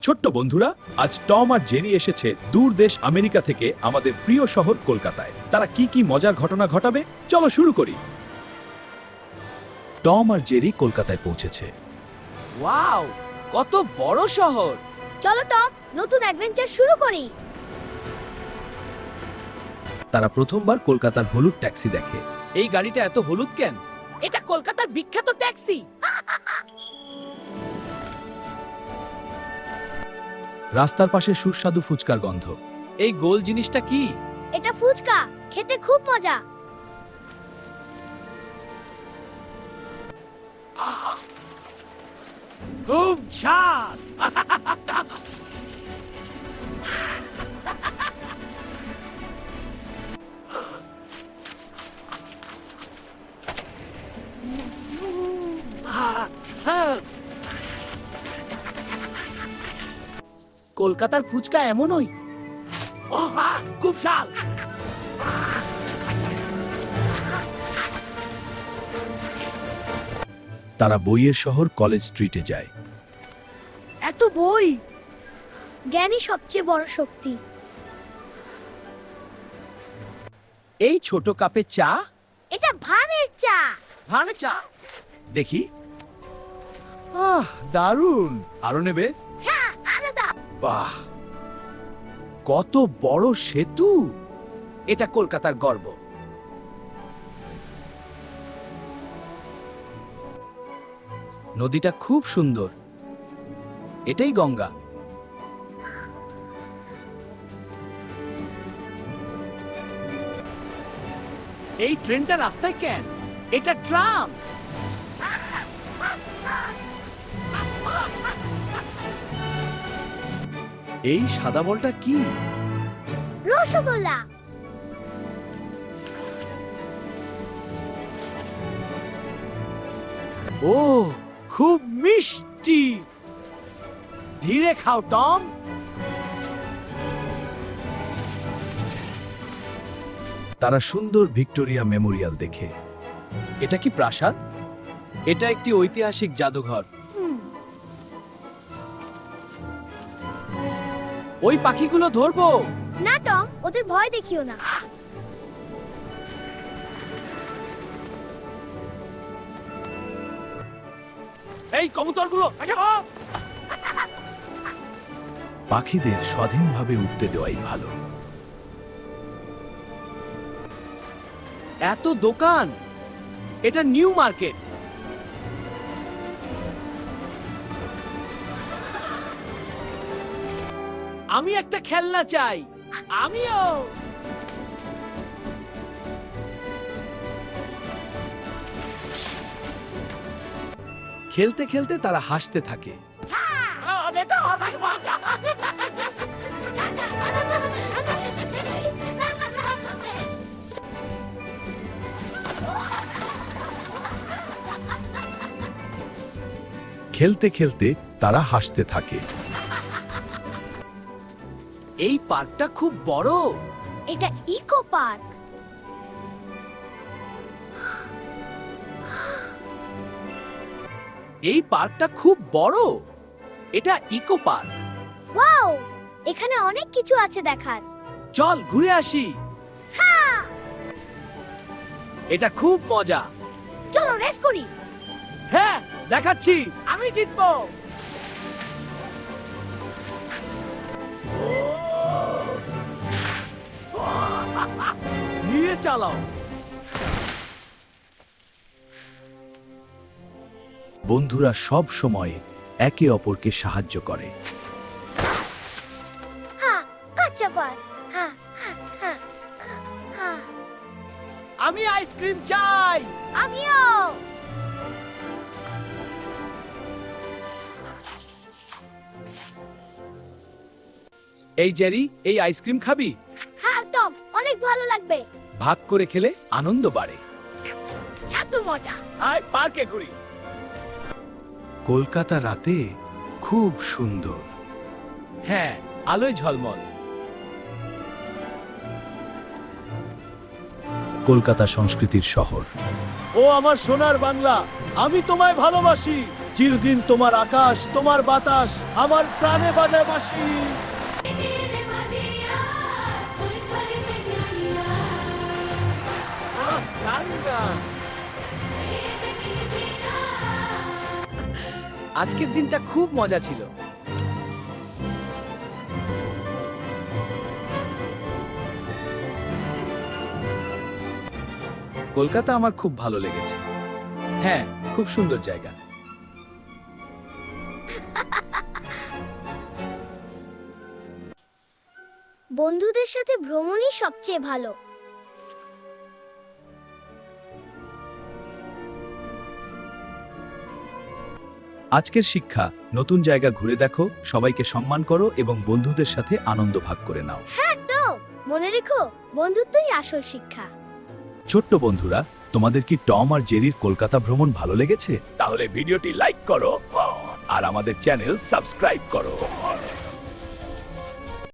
ছোট্ট বন্ধুরা, আজ টম আর জেরি এসেছে দূর দেশ আমেরিকা থেকে আমাদের প্রিয় শহর কলকাতায়। তারা কি কি মজার ঘটনা ঘটাবে, চলো শুরু করি। টম আর জেরি কলকাতায় পৌঁছেছে। ওয়াও, কত বড় শহর! চলো টম, নতুন অ্যাডভেঞ্চার শুরু করি। তারা প্রথমবার কলকাতার হলুদ ট্যাক্সি দেখে। এই গাড়িটা এত হলুদ কেন? এটা কলকাতার বিখ্যাত ট্যাক্সি। রাস্তার পাশে সুস্বাদু ফুচকার গন্ধ। এই গোল জিনিসটা কি? এটা ফুচকা, খেতে খুব মজা। খুব ঝাল। কলকাতার ফুচকা এমনই। খুব ঝাল। তারা বইয়ের শহর কলেজ স্ট্রিটে যায়। এত বই! জ্ঞানই সবচেয়ে বড় শক্তি। এই ছোট কাপে চা। এটা ভানের চা। ভালো চা। দেখি, দারুণ। আরো নেবে? হ্যাঁ, আরো দাও। বাহ, কত বড় সেতু! এটা কলকাতার গর্ব। নদীটা খুব সুন্দর। এটাই গঙ্গা। এই ট্রেনটা রাস্তায় কেন? এটা ট্রাম। এই সাদা বলটা কি? রসগোল্লা। ও, খুব মিষ্টি। ধীরে খাও টম। তারা সুন্দর ভিক্টোরিয়া মেমোরিয়াল দেখে। এটা কি প্রাসাদ? এটা একটি ঐতিহাসিক জাদুঘর। ওই পাখিগুলো ধরবো। না টম, ওদের ভয় দেখিও না। এই কবুতরগুলো! পাখিদের স্বাধীনভাবে উঠতে দেওয়াই ভালো। এত দোকান! এটা নিউ মার্কেট। আমি একটা খেলনা চাই। আমিও। খেলতে খেলতে তারা হাসতে থাকে। খেলতে খেলতে তারা হাসতে থাকে। এই পার্কটা খুব বড়। এটা ইকো পার্ক। এই পার্কটা খুব বড়। এটা ইকো পার্ক। ওয়াও, এখানে অনেক কিছু আছে দেখার। চল ঘুরে আসি। হ্যাঁ, এটা খুব মজা। চলো রেস করি। হ্যাঁ, দেখাচ্ছি। আমি জিতবো। ধীরে চালাও। বন্ধুরা সব সময় একে অপরকে সাহায্য করে। হ্যাঁ, আচ্ছা পার। হ্যাঁ, হ্যাঁ, হ্যাঁ, হ্যাঁ। আমি আইসক্রিম চাই। আমিও। এই জেরি, এই আইসক্রিম খাবি? হ্যাঁ টম, অনেক ভালো লাগবে। ভাগ করে খেলে আনন্দ বাড়ে। এত মজা। আয় পার্কে ঘুরি। কলকাতা রাতে খুব সুন্দর। হ্যাঁ, আলোয় ঝলমল। কলকাতা সংস্কৃতির শহর। ও আমার সোনার বাংলা, আমি তোমায় ভালোবাসি। চিরদিন তোমার আকাশ, তোমার বাতাস আমার প্রাণে বাজে বাঁশি। আজকের দিনটা খুব মজা ছিল। কলকাতা আমার খুব ভালো লেগেছে। হ্যাঁ, খুব সুন্দর জায়গা। বন্ধুদের সাথে ভ্রমণই সবচেয়ে ভালো। আজকের শিক্ষা, নতুন জায়গা ঘুরে দেখো, সবাইকে সম্মান করো এবং বন্ধুদের সাথে আনন্দ ভাগ করে নাও। হ্যাঁ তো মনে রেখো, বন্ধুত্বই আসল শিক্ষা। ছোট্ট বন্ধুরা, তোমাদের কি টম আর জেরির কলকাতা ভ্রমণ ভালো লেগেছে? তাহলে ভিডিওটি লাইক করো আর আমাদের চ্যানেল সাবস্ক্রাইব করো।